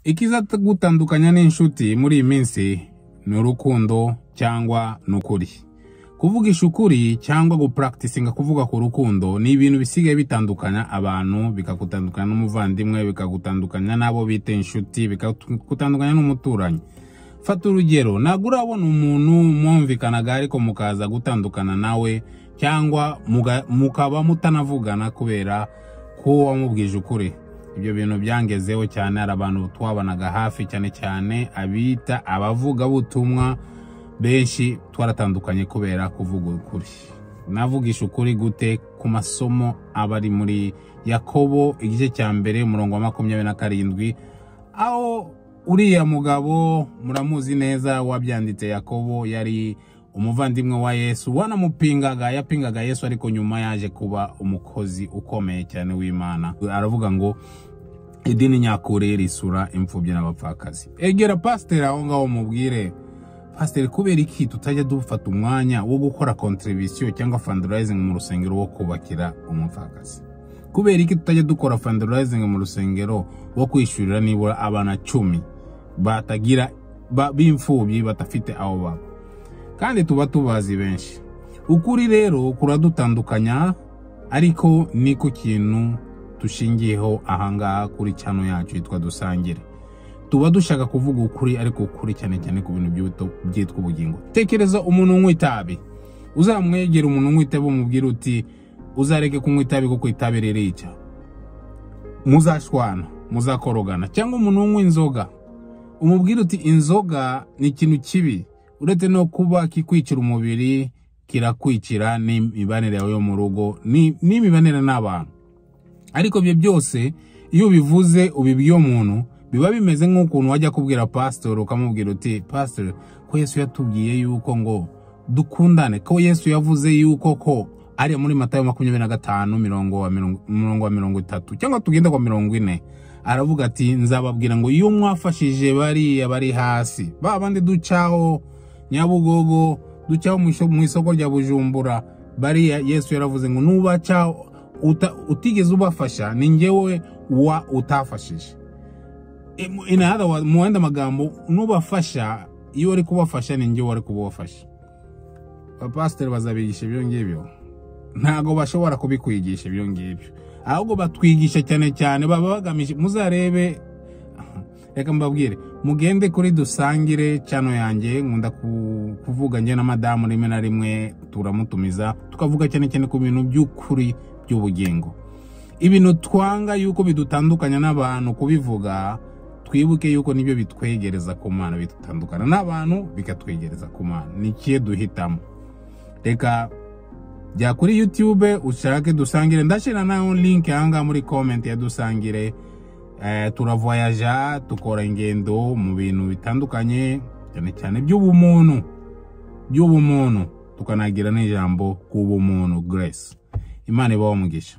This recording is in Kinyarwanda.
Ikiza gutandukanya n'inshuti muri iyi minsi ni urukundo cyangwa n'ukuri. Kuvugisha ukuri cyangwa gupracticinga kuvuga ku rukundo ni ibintu bisigaye bitandukanya abantu, bikagutandukanya n'umuvandimwe, bikagutandukanya n'abo bita inshuti, bikagutandukanya n'umuturanyi. Fata urugero, ntabwo urabona umuntu mwumvikanaga ariko mukaza gutandukana nawe cyangwa mukaba mutanavugana kubera ko wamubwije ukuri. Ibyo bintu byangezeho cyane, ari abantu twabanaga hafi cyane abita abavuga butumwa benshi twaratandukanye kubera kuvuga ukuri. Navugisha ukuri gute? Ku masomo abari muri Yakobo igice cya mbere umurongo wa 27, aho uriya mugabo muramuzi neza wabyanditse. Yakobo yari umuvandimwe wa Yesu, yapingaga Yesu, ariko nyuma yaje kuba umukozi ukomeye cyane w'Imana. Aravuga ngo idini nyakuri risura imfubyi n'abapfakazi. Egera pastor aho ngaho mubwire, pastor, kubera iki tutajya dufata umwanya wo gukora contribution cyangwa fundraising mu rusengero wo kubakira umupfakazi? Kubera iki tutajya dukora fundraising mu rusengero wo kwishurira nibura abana 10 batagira b'imfubyi batafite aho baba? Kandi tuba tubazi benshi. Ukuri rero kuradutandukanya, ariko niko kintu tushingiyeho ahangaha kuri channel yacu yitwa Dusangire. Tuba dushaka kuvuga ukuri, ariko ukuri cyane ku bintu byitwa ubugingo. Tekereza umuntu unywa itabi, uzamwegera umuntu unywa itabi umubwira uti uzareke kunywa itabi kuko itabi ririca, muzashwana, muzakorogana. Cyangwa umuntu unywa inzoga, umubwira uti inzoga ni ikintu kibi, uretse no kuba kikwicira umubiri, kirakwicira n'imibanire yawe yo mu rugo n'imibanire n'abantu. Ariko byo byose iyo bivuze ubibwiye umuntu, biba bimeze nk'ukuntu wajya kubwira pastor ukamubwira uti pastor, ko Yesu yatubwiye yuko ngo dukundane, ko Yesu yavuze yuko ko ari muri Matayo 25:30 cyangwa tugenda kwa 40, aravuga ati nzababwira ngo iyo mwafashije bari hasi, babandi ducaho Nyabugogo, ducaho mu isoko rya Bujumbura, bari Yesu yaravuze ngo nubaca utigeze ubafasha ni njyewe wa utafashije. In other words, muenda magambo, nubafasha iyo ari kubafasha ni njyewe ari kubafasha. Pastor bazabigisha ibyo ngibyo? Ntago bashobora kubikwigisha ibyo ngibyo, ahubwo batwigisha cyane baba bagamije muzarebe. Reka mbabwire, mugende kuri Dusangire channel yanjye, nkunda kuvuga njye na madamu rimwe na rimwe turamutumiza tukavuga cyane ku bintu by'ukuri by'ubugingo. Ibintu twanga yuko bidutandukanya n'abantu kubivuga, twibuke yuko nibyo bitwegereza ku Mana, bitutandukana n'abantu bikatwegereza ku Mana. Nikiye duhitamo. Reka jya kuri YouTube ushake Dusangire, ndashira nayo link hanga muri comment ya Dusangire. Turavoyaja, tukora ingendo mu bintu bitandukanye cyane by'ubumuntu, tukanagira n'ijambo ku bumuntu. Grace. Imana ibaho umugisha.